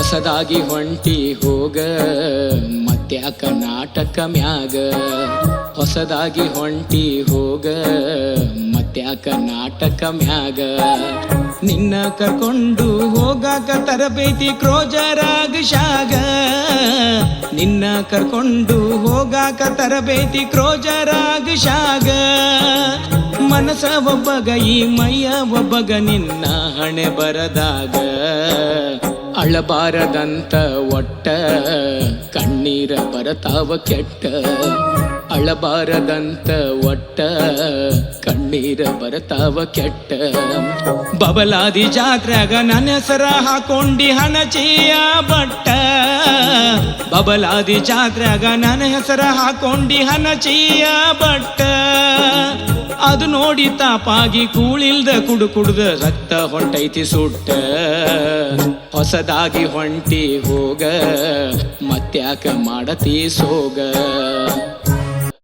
ಹೊಸದಾಗಿ ಹೊಂಟಿ ಹೋಗ ಮತ್ಯಾಕ ನಾಟಕ ಮ್ಯಾಗ. ಹೊಸದಾಗಿ ಹೊಂಟಿ ಹೋಗ ಮತ್ಯಾಕ ನಾಟಕ ಮ್ಯಾಗ. ನಿನ್ನ ಕರ್ಕೊಂಡು ಹೋಗಾಕ ತರಬೇತಿ ಕ್ರೋಜರಾಗ ಶಾಗ. ನಿನ್ನ ಕರ್ಕೊಂಡು ಹೋಗಾಕ ತರಬೇತಿ ಕ್ರೋಜರಾಗ ಶಾಗ. ಮನಸ ಒಬ್ಬಗ ಈ ಮೈಯ ಒಬ್ಬಗ ನಿನ್ನ ಹಣೆ ಬರದಾಗ. ಅಳಬಾರದಂತ ಒಟ್ಟ ಕಣ್ಣೀರ ಬರತಾವ ಕೆಟ್ಟ. ಅಳಬಾರದಂತ ಒಟ್ಟ ಕಣ್ಣೀರ ಬರತಾವ ಕೆಟ್ಟ. ಬಬಲಾದಿ ಜಾತ್ರ್ಯಾಗ ನನ್ನ ಹೆಸರ ಹಾಕೊಂಡಿ ಹಣಚಿಯ ಬಟ್ಟ. ಬಬಲಾದಿ ಜಾತ್ರ್ಯಾಗ ನನ್ನ ಹೆಸರ ಹಾಕೊಂಡಿ ಹಣಚಿಯ ಬಟ್ಟ. ಅದು ನೋಡಿ ತಾಪಾಗಿ ಕೂಳಿಲ್ದ ಕುಡ್ದ ರಕ್ತ ಹೊಂಟೈತಿ ಸುಟ್ಟ. ಹೊಸದಾಗಿ ಹೊಂಟಿ ಹೋಗ ಮತ್ಯಾಕ ಮಾಡತಿ ಸೋಗ.